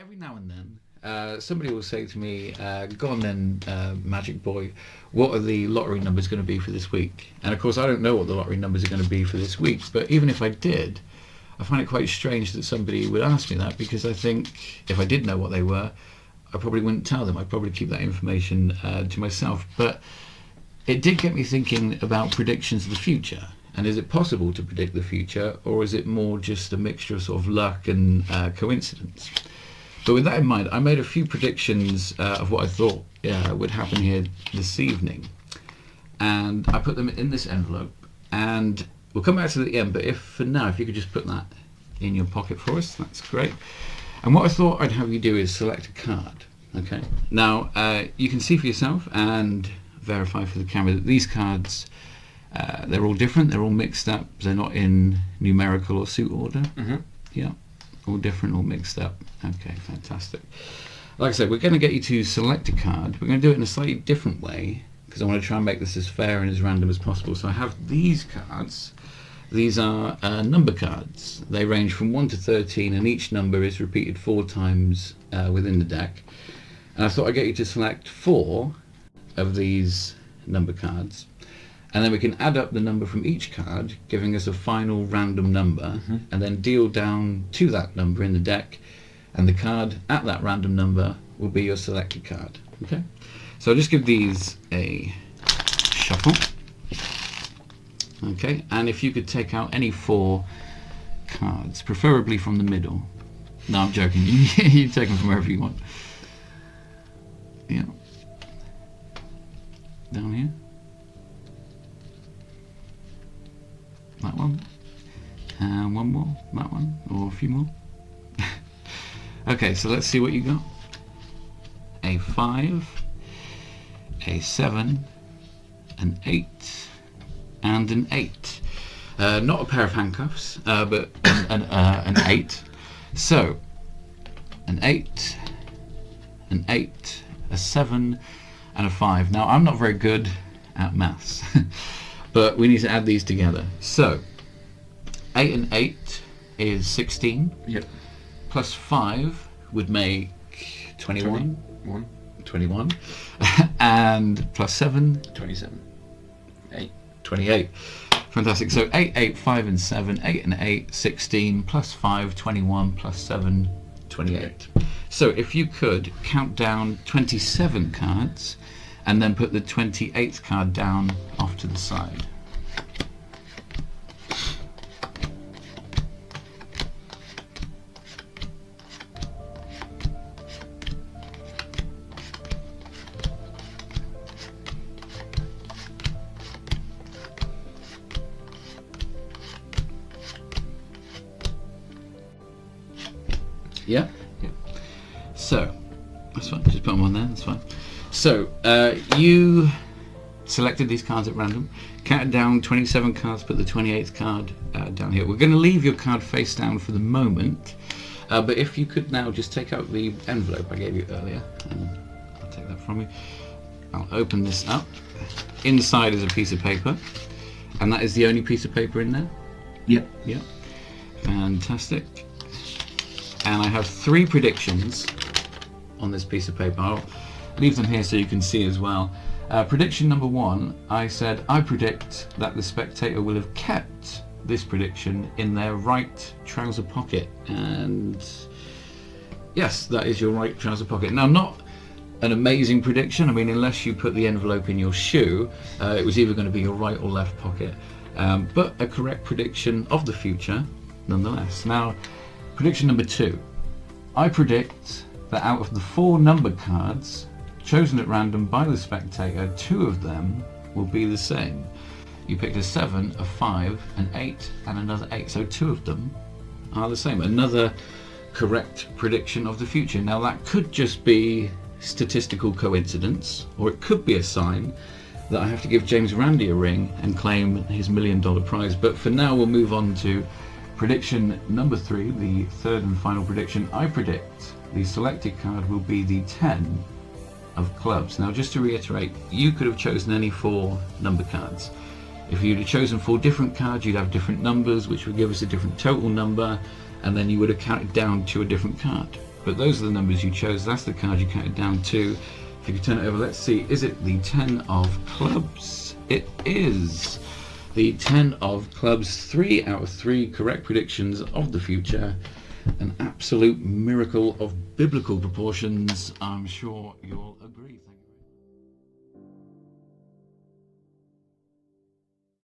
every now and then, somebody will say to me, go on then, Magic Boy, what are the lottery numbers going to be for this week? And of course I don't know what the lottery numbers are going to be for this week, but even if I did, I find it quite strange that somebody would ask me that, because I think if I did know what they were, I probably wouldn't tell them. I'd probably keep that information to myself. But it did get me thinking about predictions of the future. And is it possible to predict the future, or is it more just a mixture of sort of luck and coincidence? But with that in mind, I made a few predictions of what I thought would happen here this evening. And I put them in this envelope. And we'll come back to the end, but if for now, if you could just put that in your pocket for us, that's great. And what I thought I'd have you do is select a card. Okay. Now, you can see for yourself and verify for the camera that these cards, they're all different, they're all mixed up, they're not in numerical or suit order. Mm-hmm. Yeah, all different, all mixed up. Okay, fantastic. Like I said, we're going to get you to select a card. We're going to do it in a slightly different way, because I want to try and make this as fair and as random as possible. So I have these cards. These are number cards. They range from 1 to 13, and each number is repeated 4 times within the deck. And I thought I'd get you to select 4 of these number cards, and then we can add up the number from each card, giving us a final random number, mm-hmm. and then deal down to that number in the deck, and the card at that random number will be your selected card. Okay, so I'll just give these a shuffle. Okay, and if you could take out any 4 cards, preferably from the middle. No, I'm joking. You take them from wherever you want. Yeah. Down here. That one. And one more. That one. Or a few more. Okay, so let's see what you got. A 5, a 7, an 8, and an 8. Not a pair of handcuffs, but an 8. So, an 8, an 8, a 7, and a 5. Now, I'm not very good at maths, but we need to add these together. So, 8 and 8 is 16. Yep. Plus 5 would make 21. 21. And plus 7? 27. 8. 28. Fantastic. So 8, 8, 5 and 7, 8 and 8, 16, plus 5, 21, plus 7, 28. So if you could count down 27 cards and then put the 28th card down off to the side. Yeah? Yeah. So, that's fine, just put them on there, that's fine. So, you selected these cards at random, counted down 27 cards, put the 28th card down here. We're going to leave your card face down for the moment, but if you could now just take out the envelope I gave you earlier, and I'll take that from you. I'll open this up. Inside is a piece of paper, and that is the only piece of paper in there? Yep. Yep. Fantastic. And I have 3 predictions on this piece of paper. I'll leave them here so you can see as well. Prediction number 1, I said, I predict that the spectator will have kept this prediction in their right trouser pocket. And yes, that is your right trouser pocket. Now, not an amazing prediction. I mean, unless you put the envelope in your shoe, it was either going to be your right or left pocket. But a correct prediction of the future, nonetheless. Now, prediction number 2. I predict that out of the 4 number cards chosen at random by the spectator, 2 of them will be the same. You picked a 7, a 5, an 8, and another 8. So 2 of them are the same. Another correct prediction of the future. Now that could just be statistical coincidence, or it could be a sign that I have to give James Randi a ring and claim his $1 million prize. But for now, we'll move on to prediction number 3, the third and final prediction. I predict the selected card will be the 10 of clubs. Now, just to reiterate, you could have chosen any 4 number cards. If you'd have chosen 4 different cards, you'd have different numbers, which would give us a different total number, and then you would have counted down to a different card. But those are the numbers you chose. That's the card you counted down to. If you could turn it over, let's see. Is it the 10 of clubs? It is. The 10 of clubs, 3 out of 3 correct predictions of the future. An absolute miracle of biblical proportions. I'm sure you'll agree.